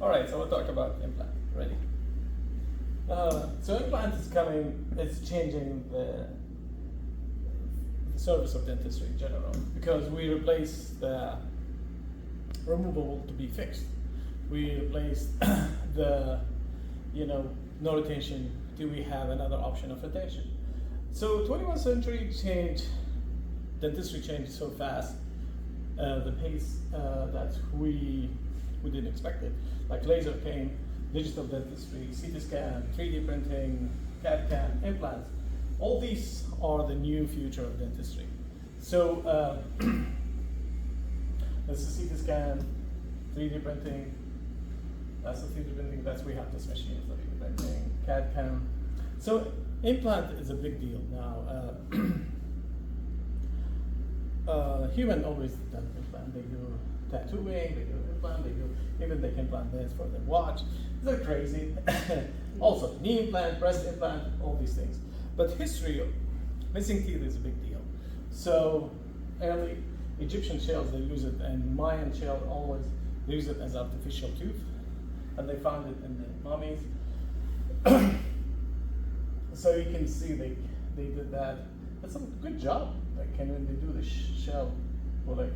All right, so we'll talk about implant. Ready? So implant is coming. It's changing the service of dentistry in general because we replace the removable to be fixed. We replace the no retention till we have another option of retention. So 21st century dentistry changed so fast, the pace that we didn't expect it. Like laser came, digital dentistry, CT scan, 3D printing, CAD CAM, implants. All these are the new future of dentistry. So this is CT scan, 3D printing. That's the 3D printing. We have this machine for 3D printing, CAD CAM. So implant is a big deal now. Human always done implant. They do tattooing, they do implant, they can implant this for their watch. They're crazy. Also, knee implant, breast implant, all these things. But history, missing teeth is a big deal. So early Egyptian shells, they use it, and Mayan shell always they use it as artificial tooth, and they found it in the mummies. So you can see they did that. That's a good job. Like, and when they do the shell, well, like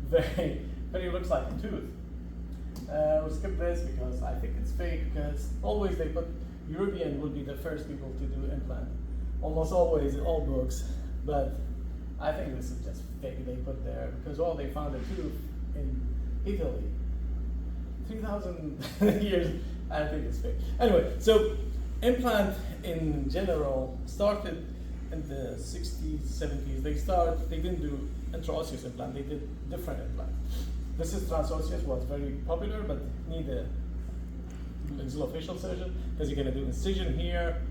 very looks like a tooth. We'll skip this because I think it's fake. Because always they put European would be the first people to do implant. Almost always in all books, but I think this is just fake. They put there because they found a tooth in Italy. 3,000 years. I think it's fake. Anyway, so implant in general started in the 60s, 70s. They didn't do intraosseous implant, they did different implant. This is transosseous, was very popular, but need a maxillofacial surgeon because you're going to do incision here,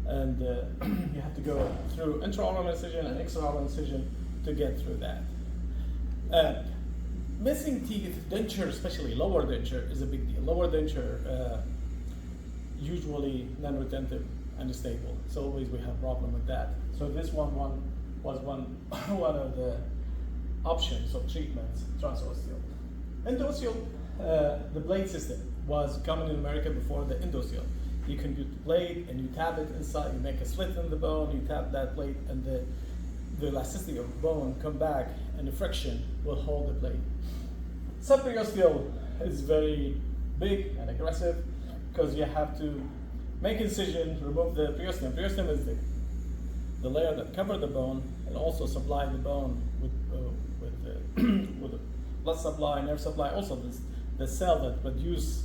and you have to go through intraoral incision and extraoral incision to get through that. Missing teeth, denture, especially lower denture, is a big deal. Lower denture, usually non-retentive and stable. So always we have problem with that. So this one was one of the options of treatments, transosseal. Endosteal, the blade system was common in America before the endosteal. You can do the blade and you tap it inside, you make a slit in the bone, you tap that blade, and the elasticity of the bone come back and the friction will hold the blade. Subperiosteal is very big and aggressive because you have to make incision, remove the periosteum. Periosteum is the layer that covers the bone and also supply the bone with the blood supply, nerve supply. Also, the cell that produce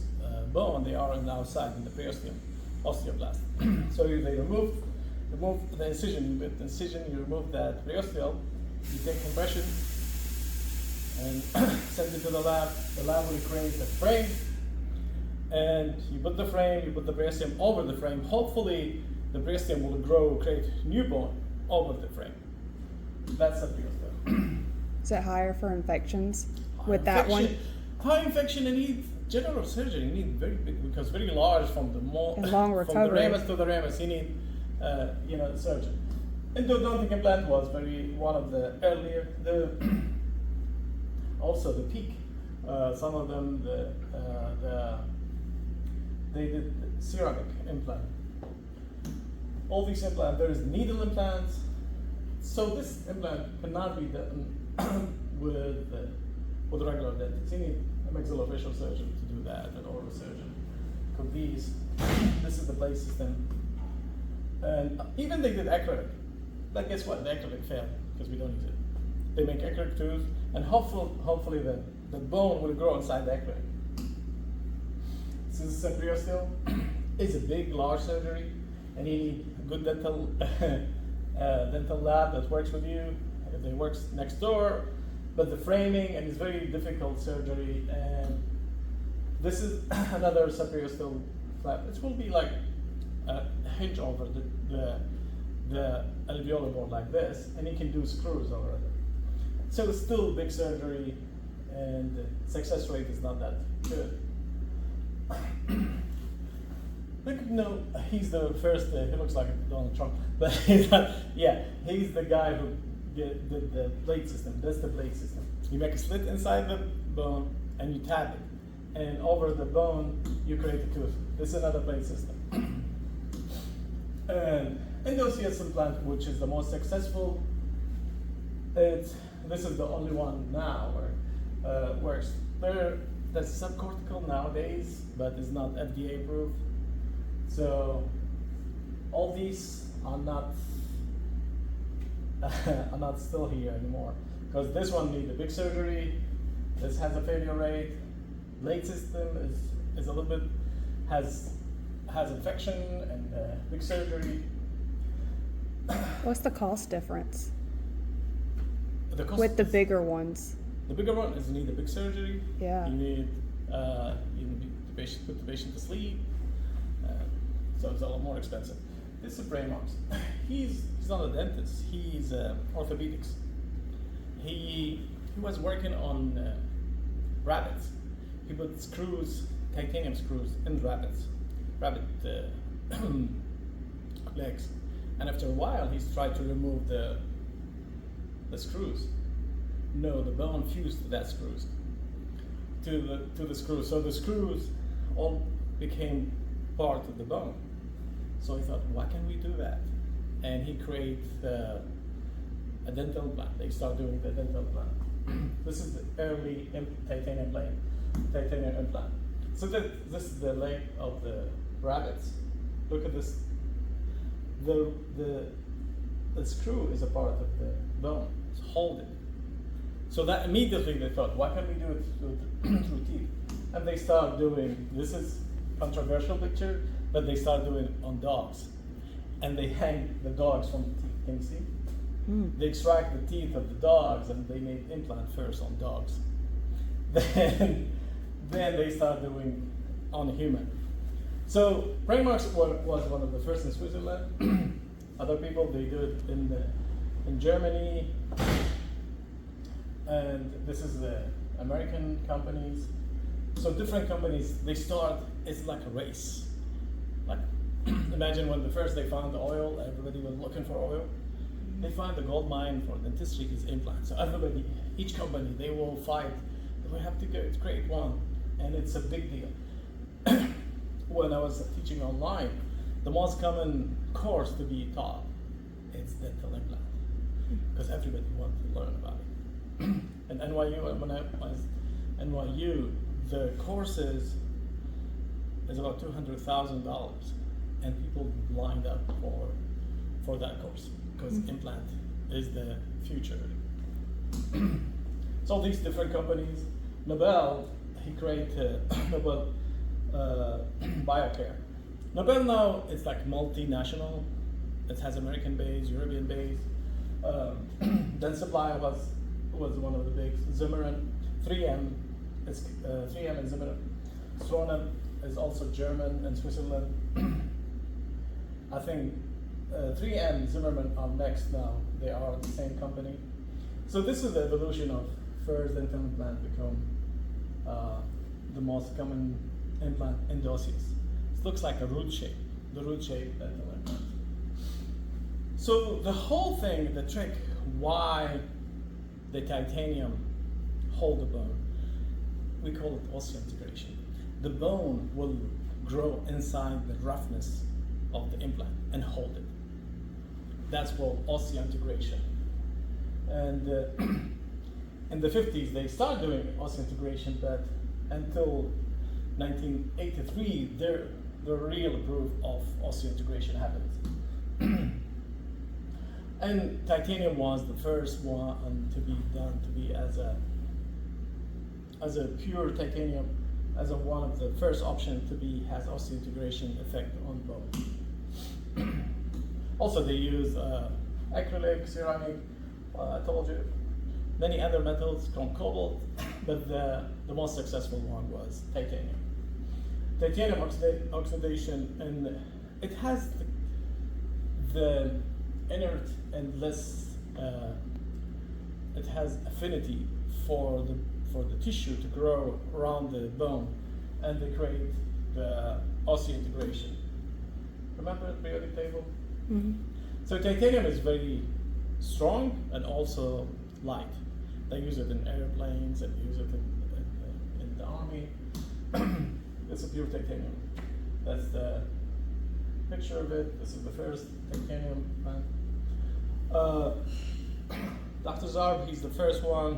bone, they are on the outside in the periosteum, osteoblast. So they remove the incision. With the incision, you remove that periosteal. You take compression and send it to the lab. The lab will create a frame, and you put the frame, you put the periosteum over the frame. Hopefully, the periosteum will grow, create new bone over the frame. That's a periosteal. Is it higher for infections with that one? High infection, you need general surgery. You need very big, because very large from the long recovery. From the ramus to the ramus. You need the surgeon. Endodontic implant was one of the earlier. Also the peak. Some of them they did ceramic implant. All these implants, there is needle implants. So this implant cannot be done with regular dentists. You need a maxillofacial surgeon to do that, an oral surgeon. Because this is the blade system. And even they did acrylic. But guess what? The acrylic failed because we don't use it. They make acrylic tooth, and hopefully the bone will grow inside the acrylic. This is Subperiosteal. It's a big, large surgery, and you need a good dental lab that works with you. If they works next door, but the framing, and it's very difficult surgery. And this is another Subperiosteal flap. It will be like a hinge over the alveolar board like this, and you can do screws over it. So it's still big surgery, and the success rate is not that good. He's the first, he looks like Donald Trump, but he's not, he's the guy who did the blade system. That's the blade system. You make a slit inside the bone and you tap it. and over the bone you create a tooth. This is another plate system. And Endosteal implant, which is the most successful, this is the only one now where works. There's subcortical nowadays, but it's not FDA approved. So all these are not are not still here anymore, because this one needs a big surgery. This has a failure rate. Blade system is a little bit has infection and big surgery. What's the cost difference The cost with the is- bigger ones? The bigger one is you need a big surgery. Yeah. You need put the patient to sleep. So it's a lot more expensive. This is Braemar's. He's not a dentist. He's orthopedics. He was working on rabbits. He put screws, titanium screws in rabbit legs, and after a while he's tried to remove the screws. No, the bone fused to that screws, to the screws. So the screws all became part of the bone. So he thought, why can we do that? And he created a dental implant. They start doing the dental implant. This is the early titanium implant. So this is the leg of the rabbits. Look at this. The screw is a part of the bone. It's holding. So that immediately they thought, why can't we do it through teeth? And they start doing, this is controversial picture, but they start doing it on dogs. And they hang the dogs from the teeth, can you see? They extract the teeth of the dogs and they made implant first on dogs. Then they start doing on human. So Braemar's was one of the first in Switzerland. Other people, they do it in Germany. And this is the American companies. So different companies, they start, it's like a race. Like, imagine when they found the oil, everybody was looking for oil. They find the gold mine for dentistry is implants. So everybody, each company, they will fight. We have to create one, and it's a big deal. When I was teaching online, the most common course to be taught is dental implant, because everybody wants to learn about it. And NYU, when I was NYU, the courses is about $200,000, and people lined up for that course because implant is the future. So these different companies, Nobel, he created Nobel Biocare. Nobel now is like multinational. It has American base, European base. Dentsply was one of the big. Zimmermann, 3M, it's 3M and Zimmermann. Stronan is also German and Switzerland. I think 3M and Zimmermann are next now. They are the same company. So this is the evolution of first dental implant become the most common implant, Endosteal. It looks like a root shape, the root shape dental implant. So the whole thing, the trick, why the titanium hold the bone, we call it osseointegration. The bone will grow inside the roughness of the implant and hold it. That's called osseointegration. And in the 50s, they started doing osseointegration, but until 1983, the real proof of osseointegration happened. And titanium was the first one to be done to be as a pure titanium, as one of the first option to be has osseointegration effect on bone. Also, they use acrylic, ceramic. I told you many other metals from cobalt, but the most successful one was titanium. Titanium oxidation, and it has the inert and less. It has affinity for the tissue to grow around the bone, and they create the osseointegration. Remember the periodic table? Mm-hmm. So titanium is very strong and also light. They use it in airplanes and use it in the army. this is pure titanium. That's the picture of it. This is the first titanium implant. Dr. Zarb, he's the first one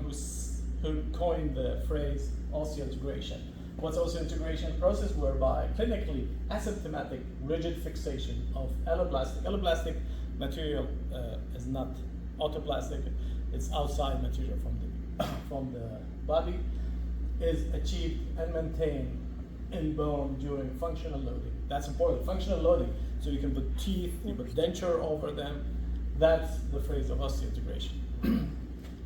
who coined the phrase osseointegration. What's osseointegration? A process whereby clinically asymptomatic rigid fixation of alloplastic. Alloplastic material is not autoplastic, it's outside material from the body, is achieved and maintained in bone during functional loading. That's important, functional loading. So you can put teeth, you put denture over them. That's the phrase of osseointegration.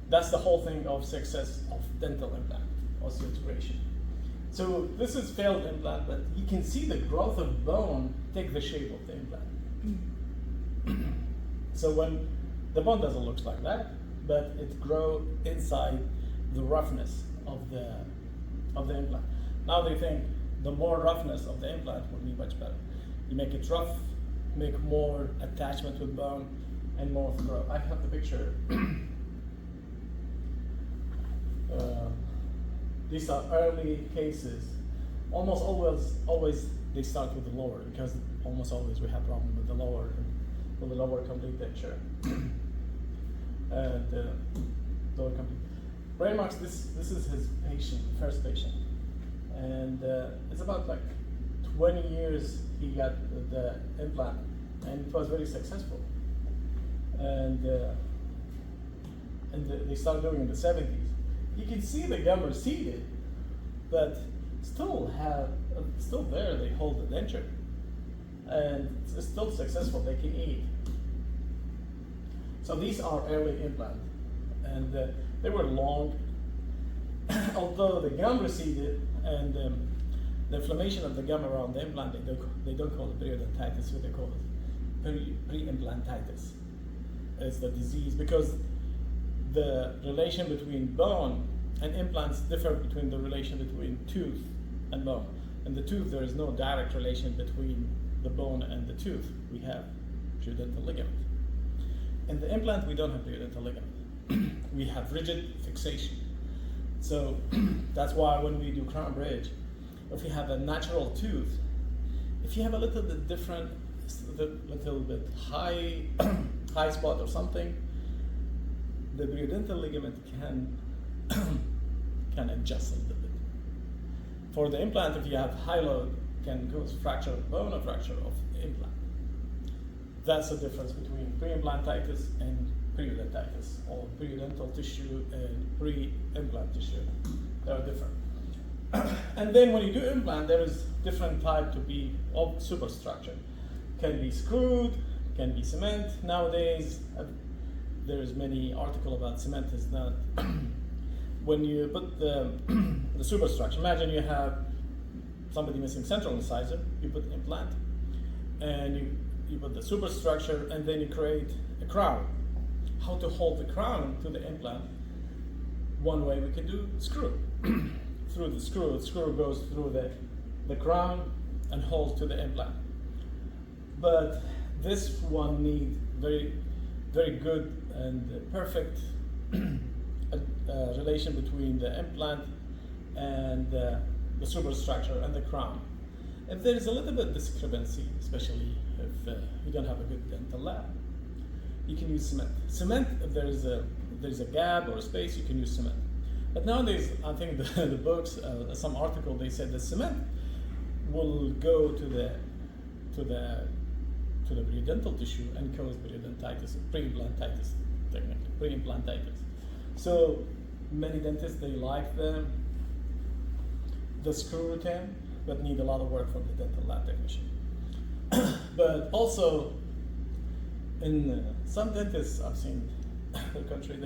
That's the whole thing of success of dental implant, osseointegration. So this is failed implant, but you can see the growth of bone take the shape of the implant. So when the bone doesn't look like that, but it grows inside the roughness of the implant. Now they think the more roughness of the implant will be much better. You make it rough, make more attachment with bone, and more growth. I have the picture. These are early cases. Almost always they start with the lower, because almost always we have problem with the lower complete denture. And lower complete. Brain marks. This is his patient, first patient, and it's about like 20 years he got the implant, and it was very successful. And they started doing it in the 70s. You can see the gum receded, but still there. They hold the denture, and it's still successful. They can eat. So these are early implants, and they were long. Although the gum receded and the inflammation of the gum around the implant, they don't call it periodontitis. What they call it pre-implantitis. It's the disease, because the relation between bone and implants differ between the relation between tooth and bone. In the tooth, there is no direct relation between the bone and the tooth. We have periodontal ligament. In the implant, we don't have periodontal ligament. We have rigid fixation. So that's why when we do crown bridge, if you have a natural tooth, if you have a little bit different, little bit high spot or something, the periodontal ligament can adjust a little bit. For the implant, if you have high load, can cause fracture of bone or fracture of implant. That's the difference between pre-implantitis and periodontitis, or periodontal tissue and pre-implant tissue. They are different. And then when you do implant, there is different type to be of superstructure. Can be screwed, can be cement. Nowadays, there's many article about cement is not. When you put the superstructure, imagine you have somebody missing central incisor, you put implant, and you put the superstructure, and then you create a crown. How to hold the crown to the implant? One way we can do screw. Through the screw goes through the crown and holds to the implant. But this one needs very, very good and perfect relation between the implant and the superstructure and the crown. If there is a little bit discrepancy, especially if you don't have a good dental lab, you can use cement. Cement, if there's a gap or a space, you can use cement. But nowadays, I think the books, some article, they said the cement will go to the periodontal tissue and cause periodontitis, pre-implantitis, technically, pre-implantitis. So many dentists, they like the screw routine, but need a lot of work from the dental lab technician. But also, in some dentists I've seen in the country,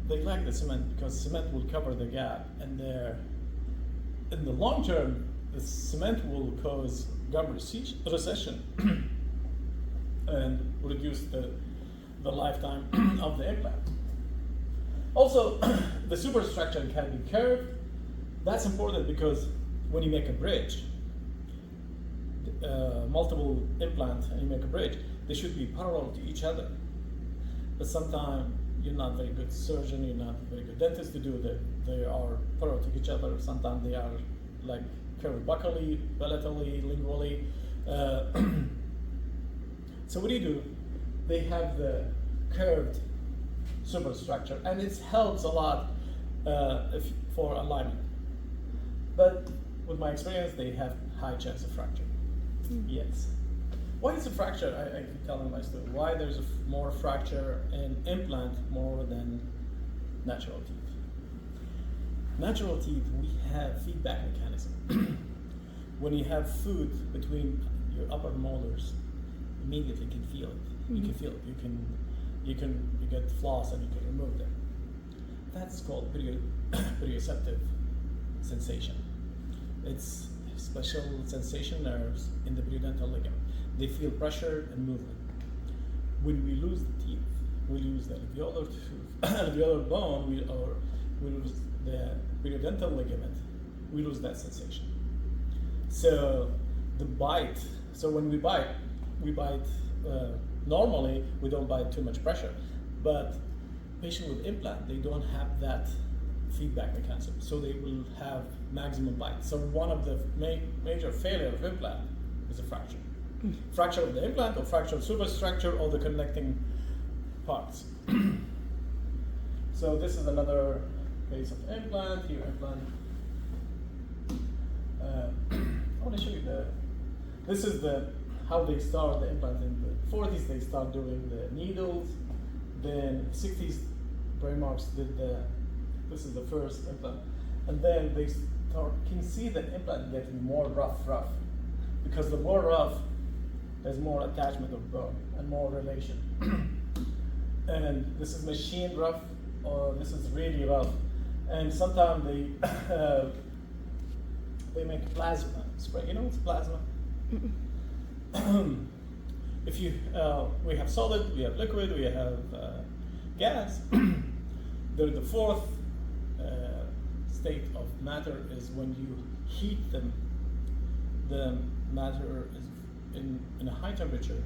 they like the cement because cement will cover the gap, and in the long term, the cement will cause gum recession and reduce the lifetime of the implant. Also, the superstructure can be curved. That's important because when you make a bridge, multiple implants, and you make a bridge, they should be parallel to each other. But sometimes you're not very good surgeon, you're not very good dentist to do that. They are parallel to each other. Sometimes they are like curved buccally, palatally, lingually. So what do? They have the curved superstructure, and it helps a lot for alignment. But with my experience, they have high chance of fracture. Yes. Why is a fracture? I keep telling my students why there's more fracture in implant more than natural teeth. Natural teeth, we have feedback mechanism. When you have food between your upper molars, immediately you can feel it. You can feel it. You get floss and you can remove them. That's called perioceptive sensation. It's special sensation nerves in the periodontal ligament. They feel pressure and movement. When we lose the teeth, we lose the alveolar bone, we lose the periodontal ligament, we lose that sensation. So the bite, so when we bite normally, we don't bite too much pressure, but patient with implant, they don't have that feedback mechanism, so they will have maximum bite. So one of the major failure of implant is a fracture. Fracture of the implant or fracture of superstructure or the connecting parts. So this is another case of implant. Here, implant. I want to show you this is how they start the implant. In the 40s, they start doing the needles. Then 60s, Bramarks did this is the first implant. And then they can see the implant getting more rough, because the more rough, there's more attachment of bone and more relation. And this is machine rough, or this is really rough. And sometimes they make plasma spray. You know what's plasma? If you, we have solid, we have liquid, we have gas. The fourth state of matter is when you heat them. The matter is in a high temperature.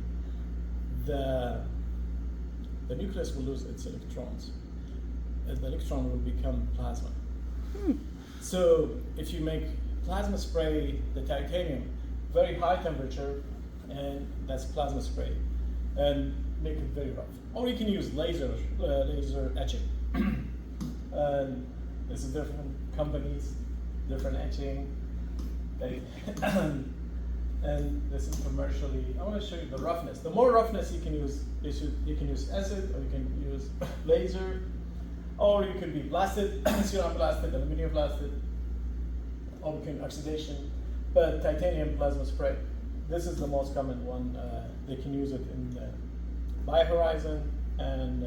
The nucleus will lose its electrons. The electron will become plasma. So if you make plasma spray the titanium, very high temperature, and that's plasma spray, and make it very rough. Or you can use laser etching. And this is different companies, different etching. And this is commercially. I want to show you the roughness. The more roughness you can use, you can use acid, or you can use laser, or you can be blasted, ceramic blasted, aluminum blasted, or you can oxidation. But titanium plasma spray, this is the most common one. They can use it in BioHorizon and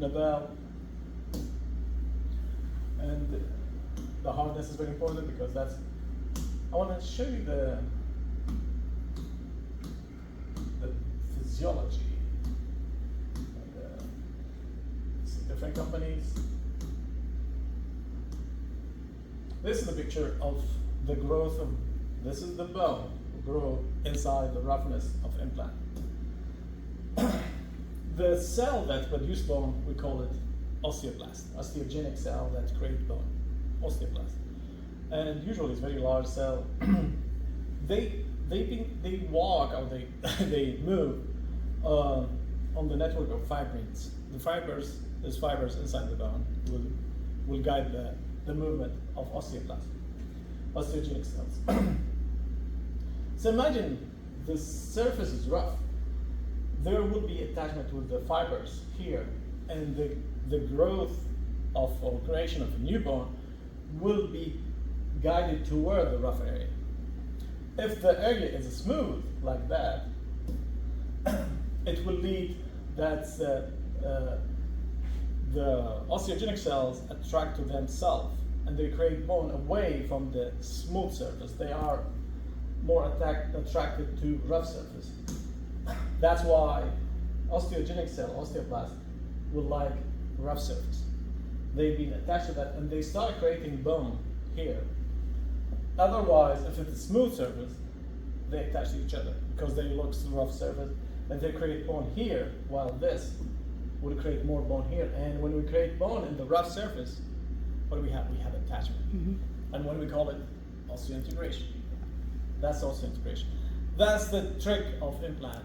Nobel. And the hardness is very important because that's. I want to show you the physiology. And, different companies. This is the picture of the growth of. This is the bone grow inside the roughness of implant. The cell that produce bone, we call it osteoblast, osteogenic cell that create bone, osteoblast. And usually it's very large cell. They walk or they move on the network of fibrins. The fibers, there's fibers inside the bone will guide the movement of osteoblast, osteogenic cells. So imagine the surface is rough. There will be attachment with the fibers here, and the growth of or creation of a new bone will be guided toward the rough area. If the area is smooth like that, it will lead that the osteogenic cells attract to themselves and they create bone away from the smooth surface. They are more attracted to rough surface. That's why osteogenic cell, osteoblast, will like rough surface. They've been attached to that and they start creating bone here. Otherwise, if it's a smooth surface, they attach to each other because they look to rough surface and they create bone here, while this will create more bone here. And when we create bone in the rough surface, what do we have? We have attachment. And when we call it osseointegration. That's osseointegration. That's the trick of implant.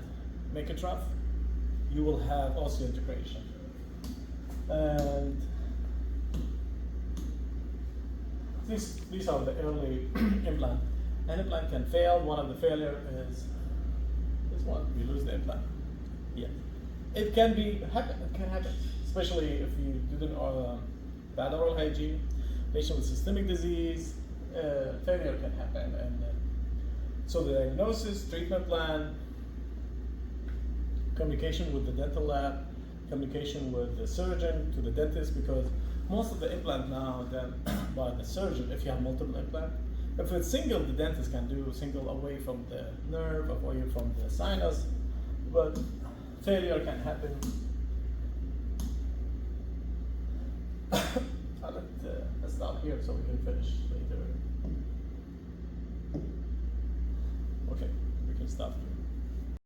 Make it rough, you will have osseointegration. And these are the early implant. An implant can fail. One of the failure is this one. You lose the implant. Yeah, it can happen. It can happen, especially if you didn't bad oral hygiene, patient with systemic disease. Failure can happen, and so the diagnosis, treatment plan, communication with the dental lab, communication with the surgeon to the dentist, because most of the implant now done by the surgeon, if you have multiple implant. If it's single, the dentist can do single away from the nerve, away from the sinus, but failure can happen. Let's stop here so we can finish later. Okay, we can stop here.